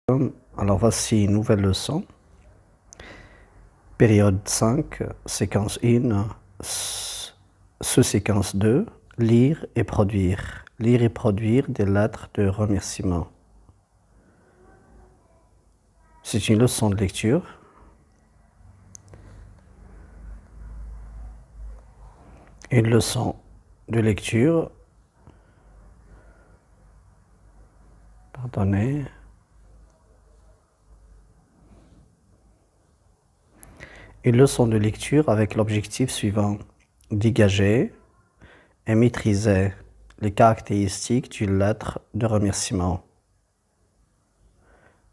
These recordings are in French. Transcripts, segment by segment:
Alors voici une nouvelle leçon, période 5, séquence 1, sous-séquence 2, lire et produire. Lire et produire des lettres de remerciement. C'est une leçon de lecture. Une leçon de lecture. Pardonnez. Une leçon de lecture avec l'objectif suivant: dégager et maîtriser les caractéristiques d'une lettre de remerciement.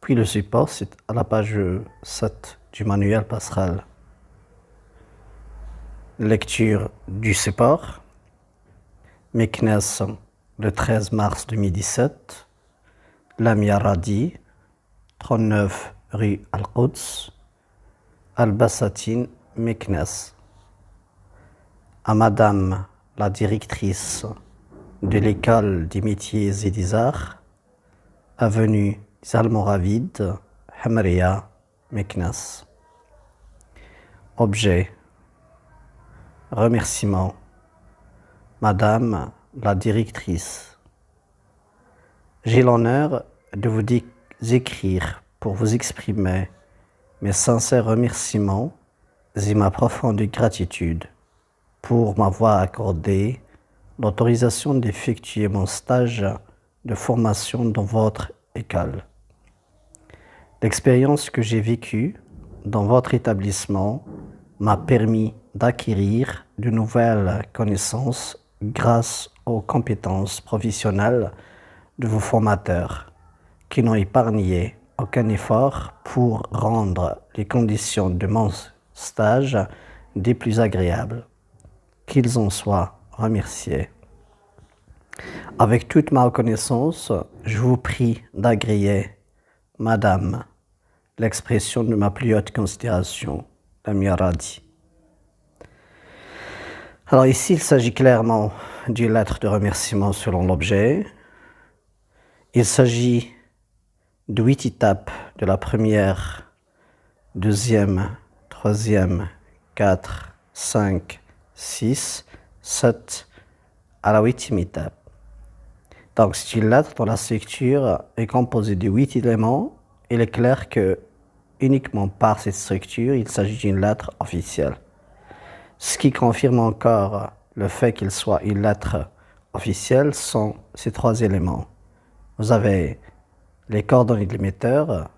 Puis le support, c'est à la page 7 du manuel Passerelle. Lecture du support. Meknès, le 13 mars 2017. Lamia Radi, 39 rue Al-Quds, Al-Bassatine, Meknès. À Madame la directrice de l'école des métiers et des arts, avenue des Almoravides, Hamria, Meknès. Objet: remerciement. Madame la directrice, j'ai l'honneur de vous écrire pour vous exprimer mes sincères remerciements et ma profonde gratitude pour m'avoir accordé l'autorisation d'effectuer mon stage de formation dans votre école. L'expérience que j'ai vécue dans votre établissement m'a permis d'acquérir de nouvelles connaissances grâce aux compétences professionnelles de vos formateurs, qui n'ont épargné aucun effort pour rendre les conditions de mon stage des plus agréables. Qu'ils en soient remerciés. Avec toute ma reconnaissance, je vous prie d'agréer, Madame, l'expression de ma plus haute considération, Lamia Radi. Alors ici, il s'agit clairement d'une lettre de remerciement selon l'objet. Il s'agit de 8 étapes de la première, deuxième, troisième, 4, 5, 6, 7 à la 8e étape. Donc c'est une lettre dont la structure est composée de 8 éléments. Il est clair que uniquement par cette structure, il s'agit d'une lettre officielle. Ce qui confirme encore le fait qu'il soit une lettre officielle sont ces 3 éléments. Vous avez les coordonnées de l'émetteur,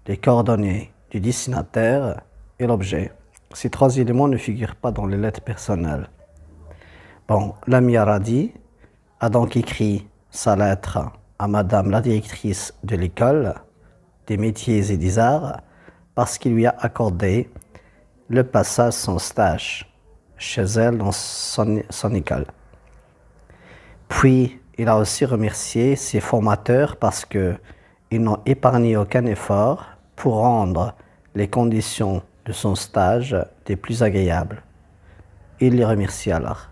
les coordonnées du destinataire et l'objet. Ces 3 éléments ne figurent pas dans les lettres personnelles. Bon, Lamia Radi a donc écrit sa lettre à Madame la directrice de l'école des métiers et des arts parce qu'il lui a accordé le passage son stage chez elle dans son école. Puis, il a aussi remercié ses formateurs parce qu'ils n'ont épargné aucun effort pour rendre les conditions de son stage des plus agréables. Il les remercie alors.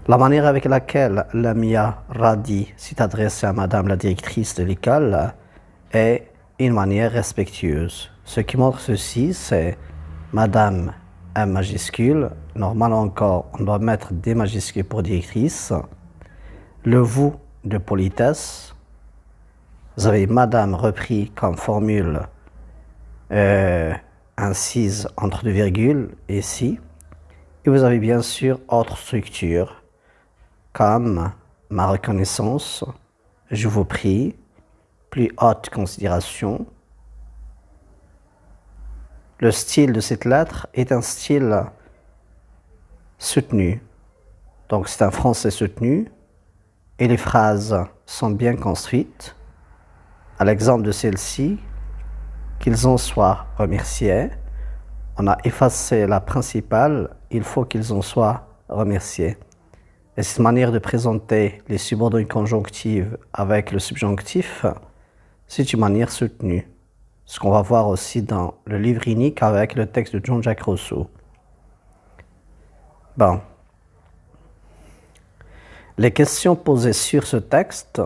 La manière avec laquelle Lamia Radi s'est adressée à Madame la directrice de l'école est une manière respectueuse. Ce qui montre ceci, c'est Madame M majuscule. Normalement encore, on doit mettre des majuscules pour directrice. Le vous de politesse. Vous avez Madame repris comme formule incise entre 2 virgules ici. Et vous avez bien sûr autre structure comme ma reconnaissance, je vous prie, plus haute considération. Le style de cette lettre est un style soutenu. Donc c'est un français soutenu et les phrases sont bien construites. À l'exemple de celle-ci, qu'ils en soient remerciés. On a effacé la principale, il faut qu'ils en soient remerciés. Et cette manière de présenter les subordonnées conjonctives avec le subjonctif, c'est une manière soutenue. Ce qu'on va voir aussi dans le livre unique avec le texte de Jean-Jacques Rousseau. Bon. Les questions posées sur ce texte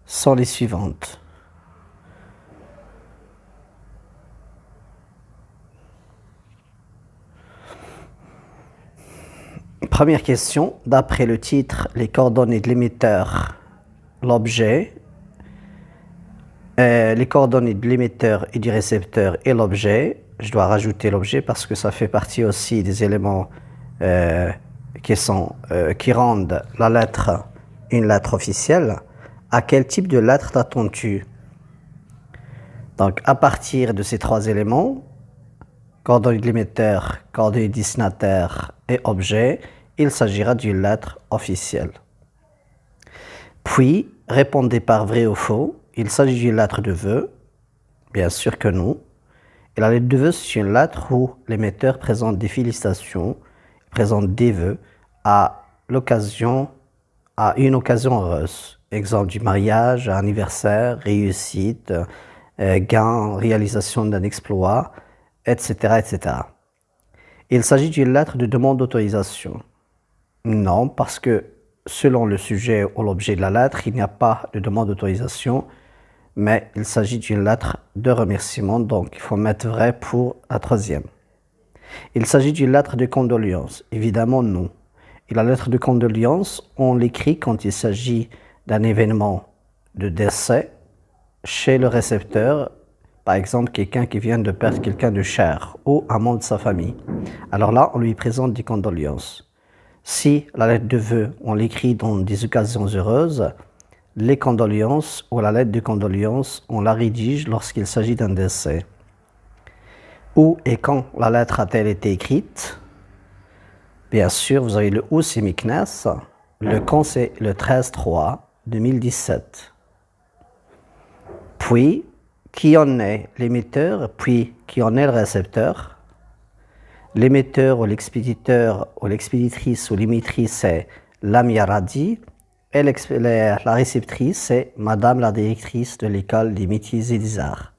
sont les suivantes. Première question, d'après le titre, les coordonnées de l'émetteur, l'objet, les coordonnées de l'émetteur et du récepteur et l'objet. Je dois rajouter l'objet parce que ça fait partie aussi des éléments qui rendent la lettre une lettre officielle. À quel type de lettre t'attends-tu? Donc, à partir de ces trois éléments, coordonnées de l'émetteur, coordonnées du destinataire et objet, il s'agira d'une lettre officielle. Puis, répondez par vrai ou faux. Il s'agit d'une lettre de vœu. Bien sûr que non. Et la lettre de vœu, c'est une lettre où l'émetteur présente des félicitations, présente des vœux à une occasion heureuse. Exemple du mariage, anniversaire, réussite, gain, réalisation d'un exploit, etc., etc. Il s'agit d'une lettre de demande d'autorisation. Non, parce que selon le sujet ou l'objet de la lettre, il n'y a pas de demande d'autorisation, mais il s'agit d'une lettre de remerciement, donc il faut mettre vrai pour la troisième. Il s'agit d'une lettre de condoléance. Évidemment, non. Et la lettre de condoléance, on l'écrit quand il s'agit d'un événement de décès chez le récepteur, par exemple quelqu'un qui vient de perdre quelqu'un de cher ou un membre de sa famille. Alors là, on lui présente des condoléances. Si la lettre de vœu, on l'écrit dans des occasions heureuses, les condoléances ou la lettre de condoléances, on la rédige lorsqu'il s'agit d'un décès. Où et quand la lettre a-t-elle été écrite? Bien sûr, vous avez le où, c'est Meknes. Le quand, c'est le 13/3/2017. Puis, qui en est l'émetteur, puis qui en est le récepteur? L'émetteur ou l'expéditeur ou l'expéditrice ou l'émettrice, c'est Lamia Radi. Et la réceptrice, c'est Madame la directrice de l'école des métiers et des arts.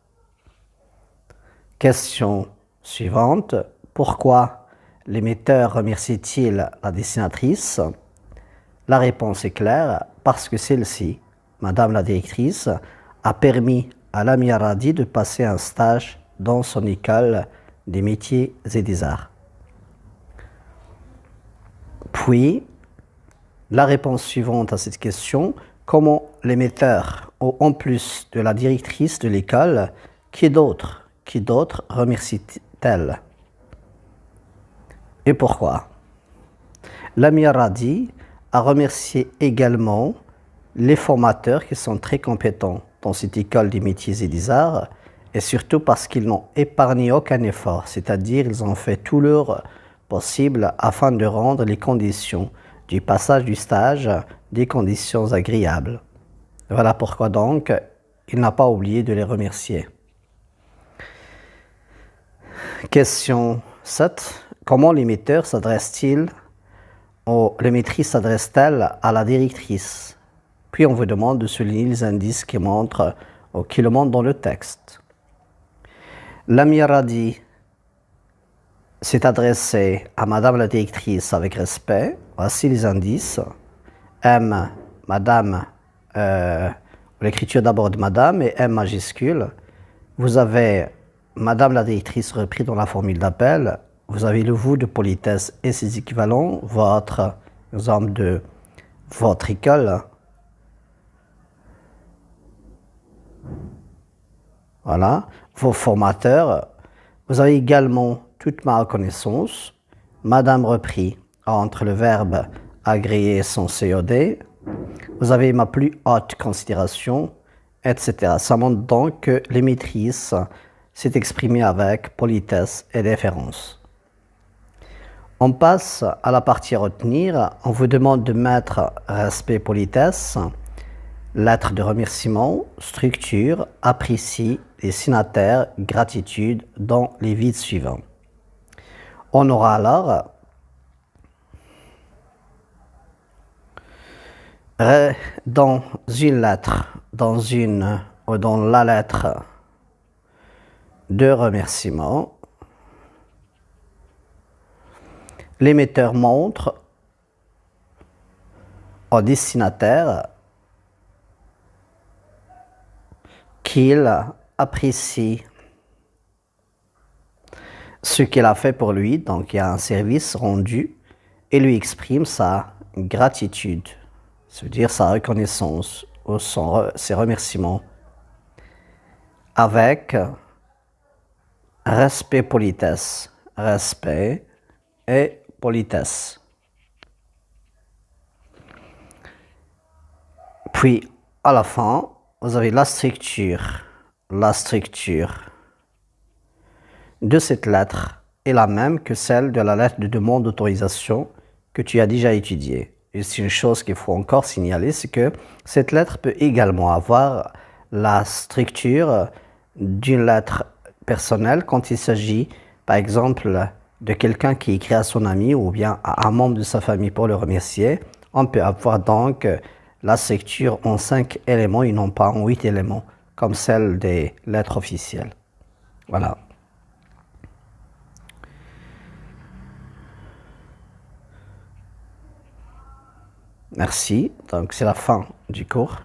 Question suivante. Pourquoi l'émetteur remercie-t-il la dessinatrice? La réponse est claire, parce que celle-ci, Madame la directrice, a permis à Lamia Radi de passer un stage dans son école des métiers et des arts. Puis, la réponse suivante à cette question, comment l'émetteur, ou en plus de la directrice de l'école, qui d'autre remercie-t-elle? Et pourquoi? Lamia Radi a remercié également les formateurs qui sont très compétents dans cette école des métiers et des arts, et surtout parce qu'ils n'ont épargné aucun effort, c'est-à-dire ils ont fait tout leur possible afin de rendre les conditions du passage du stage des conditions agréables. Voilà pourquoi donc il n'a pas oublié de les remercier. Question 7. Comment l'émetteur s'adresse-t-il ou l'émettrice s'adresse-t-elle à la directrice? Puis on vous demande de souligner les indices qui le montrent dans le texte. Lamia Radi s'est adressée à Madame la directrice avec respect. Voici les indices. M, Madame, l'écriture d'abord de Madame et M majuscule. Vous avez Madame la directrice repris dans la formule d'appel. Vous avez le vous de politesse et ses équivalents. Votre exemple de votre école. Voilà. Vos formateurs. Vous avez également toute ma reconnaissance. Madame repris entre le verbe agréer et son COD. Vous avez ma plus haute considération, etc. Ça montre donc que l'émettrice s'est exprimée avec politesse et déférence. On passe à la partie à retenir. On vous demande de mettre respect, politesse, lettre de remerciement, structure, apprécie, destinataire, gratitude dans les vides suivants. On aura alors dans une lettre, dans la lettre de remerciement, l'émetteur montre au destinataire qu'il apprécie ce qu'il a fait pour lui, donc il y a un service rendu, et lui exprime sa gratitude, c'est-à-dire sa reconnaissance ou ses remerciements avec respect, politesse, respect et politesse. Puis, à la fin, vous avez la structure. La structure de cette lettre est la même que celle de la lettre de demande d'autorisation que tu as déjà étudiée. Et c'est une chose qu'il faut encore signaler, c'est que cette lettre peut également avoir la structure d'une lettre personnelle quand il s'agit, par exemple, de quelqu'un qui écrit à son ami ou bien à un membre de sa famille pour le remercier. On peut avoir donc la structure en 5 éléments et non pas en 8 éléments, comme celle des lettres officielles. Voilà. Merci. Donc, c'est la fin du cours.